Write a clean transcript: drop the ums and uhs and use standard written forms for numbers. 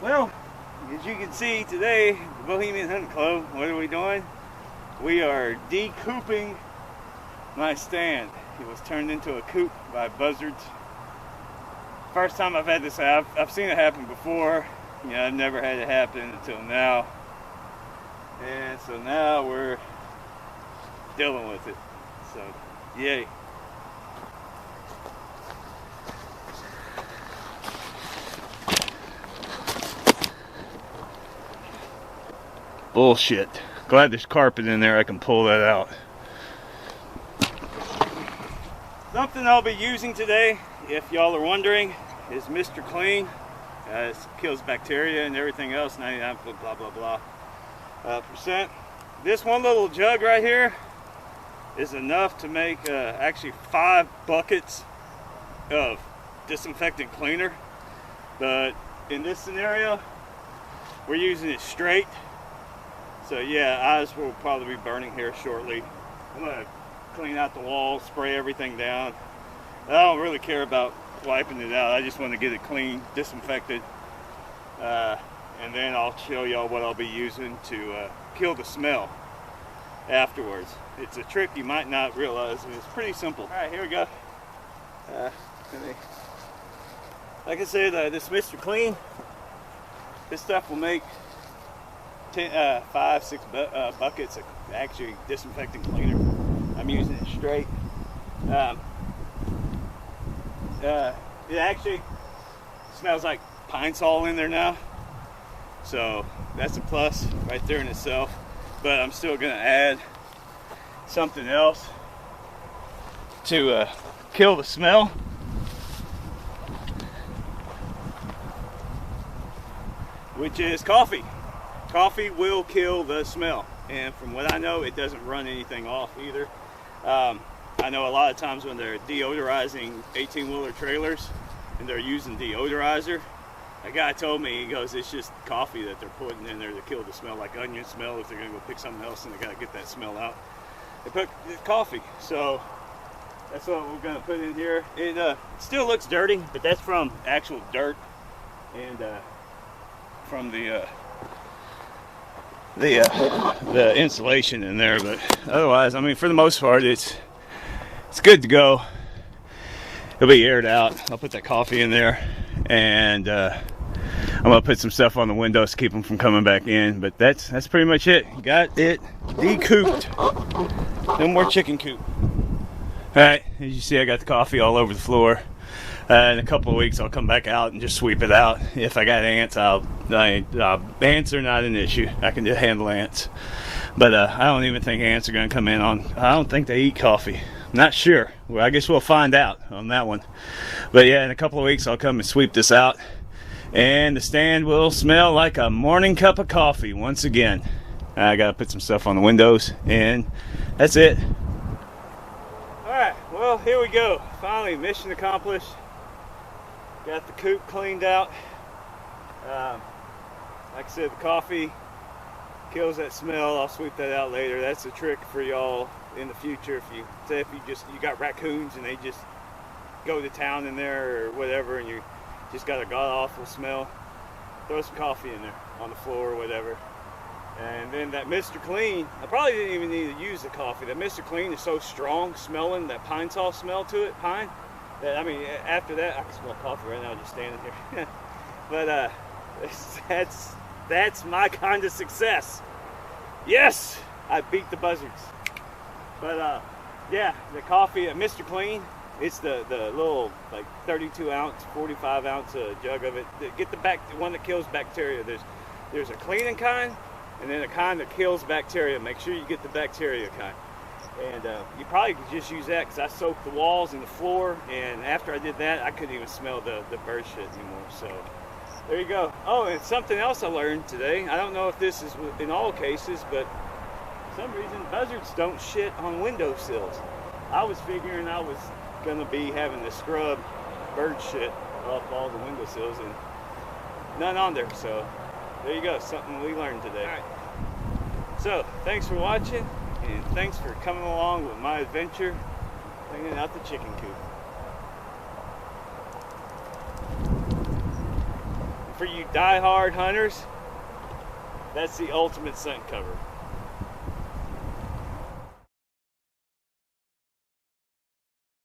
Well, as you can see today, the Bohemian Hunting Club, what are we doing? We are decooping my stand. It was turned into a coop by buzzards. First time I've had this happen. I've seen it happen before. You know, I've never had it happen until now. And so now we're dealing with it. So, yay. Bullshit. Glad there's carpet in there, I can pull that out. Something I'll be using today, if y'all are wondering, is Mr. Clean. It kills bacteria and everything else, 99 blah blah blah percent. This one little jug right here is enough to make actually 5 buckets of disinfectant cleaner. But in this scenario, we're using it straight. So yeah, eyes will probably be burning here shortly. I'm gonna clean out the walls, spray everything down. I don't really care about wiping it out. I just want to get it clean, disinfected. And then I'll show y'all what I'll be using to kill the smell afterwards. It's a trick you might not realize, and it's pretty simple. All right, here we go. Like I said, this Mr. Clean, this stuff will make 5, 6 buckets of actually disinfecting cleaner. I'm using it straight. It actually smells like pine sol in there now, so that's a plus right there in itself. But I'm still gonna add something else to kill the smell. Which is coffee. Coffee will kill the smell, and from what I know, it doesn't run anything off either. I know a lot of times when they're deodorizing 18-wheeler trailers and they're using deodorizer, a guy told me, he goes, it's just coffee that they're putting in there to kill the smell, like onion smell. If they're gonna go pick something else and they gotta get that smell out, they put coffee. So that's what we're gonna put in here. It still looks dirty, but that's from actual dirt and from the insulation in there. But otherwise, I mean, for the most part, it's good to go. It'll be aired out. I'll put that coffee in there, and I'm gonna put some stuff on the windows to keep them from coming back in. But that's pretty much it. Got it decooped. No more chicken coop. All right, as you see, I got the coffee all over the floor. In a couple of weeks, I'll come back out and just sweep it out. If I got ants, ants are not an issue. I can just handle ants. But I don't even think ants are going to come in on. I don't think they eat coffee. Not sure. Well, I guess we'll find out on that one. But yeah, in a couple of weeks, I'll come and sweep this out, and the stand will smell like a morning cup of coffee once again. I got to put some stuff on the windows, and that's it. All right. Well, here we go. Finally, mission accomplished. Got the coop cleaned out. Like I said, the coffee kills that smell. I'll sweep that out later. That's a trick for y'all in the future. If you you got raccoons and they just go to town in there or whatever, and you just got a god-awful smell, throw some coffee in there on the floor or whatever. And then that Mr. Clean, I probably didn't even need to use the coffee. That Mr. Clean is so strong smelling, that pine sol smell to it, pine. I mean, after that, I can smell coffee right now just standing here. But that's my kind of success. Yes, I beat the buzzards. But yeah, the coffee at Mr. Clean, it's the little like 32 ounce, 45 ounce jug of it. Get the one that kills bacteria. There's a cleaning kind, and then a kind that kills bacteria. Make sure you get the bacteria kind. And you probably could just use that, because I soaked the walls and the floor, and after I did that, I couldn't even smell the bird shit anymore. So there you go. Oh, and something else I learned today. I don't know if this is in all cases, but for some reason buzzards don't shit on windowsills. I was figuring I was gonna be having to scrub bird shit off all the windowsills, and none on there. So there you go, something we learned today. All right. So thanks for watching. And thanks for coming along with my adventure cleaning out the chicken coop. for you die-hard hunters, that's the ultimate scent cover.